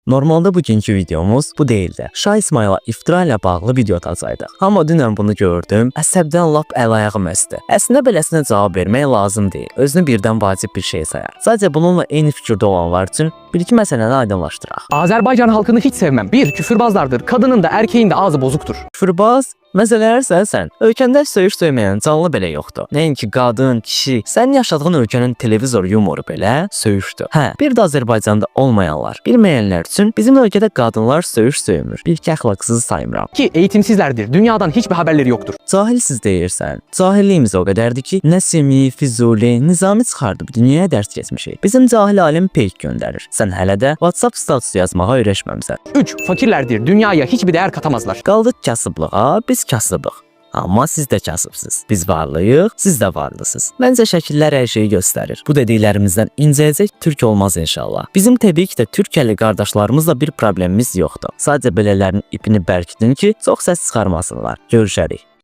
Normalda bugünkü videomuz bu deyildi. Şah İsmayıla iftira ilə bağlı video atacaqdıq. Amma dünən bunu gördüm, əsəbdən lap əl-ayağım əsdi. Əslində beləsinə cavab vermək lazım deyil. Özünü birdən vacib bir şey sayar. Sadəcə bununla eyni fikirdə olanlar üçün bir-iki məsələni aydınlaşdıraq. Azerbaycan halkını hiç sevmem. Bir, küfürbazlardır. Kadının da erkeğin de ağzı bozuktur. Küfürbaz məsələlər sən. Ölkəndə söyüş söyməyən canlı belə yoxdur. Nəinki qadın, kişi, sənin yaşadığın ölkənin televizor yumoru belə söyüşdür. Hə, bir də Azərbaycanda olmayanlar, bilməyənlər üçün bizim ölkədə qadınlar söyüş söymür. Bir ki əxlaqsız saymıram. Ki eğitimsizlerdir. Dünyadan hiçbir haberleri yoktur. Cahilsiz deyirsən. Cahilliyimiz o qədərdir ki, Nəsimi, Füzuli, Nizami çıxardıb dünyaya dərs keçmişik. Bizim cahil alim peyk göndərir. Sən hələ də WhatsApp statusu yazmağa öyrəşməmisən. 3. Fakirlerdir. Dünyaya hiçbir değer katamazlar. Qaldıq kasıblığa, biz kasıbıq. Amma siz də kasıbsınız. Biz varlıyıq, siz də varlısınız. Məncə şəkillər hər şeyi göstərir. Bu dediklərimizdən incəyəcək türk olmaz inşallah. Bizim təbii ki də Türkiyəli qardaşlarımızla bir problemimiz yoxdur. Sadəcə belələrinin ipini bərkidin ki, çox səs çıxarmasınlar. Görüşərik.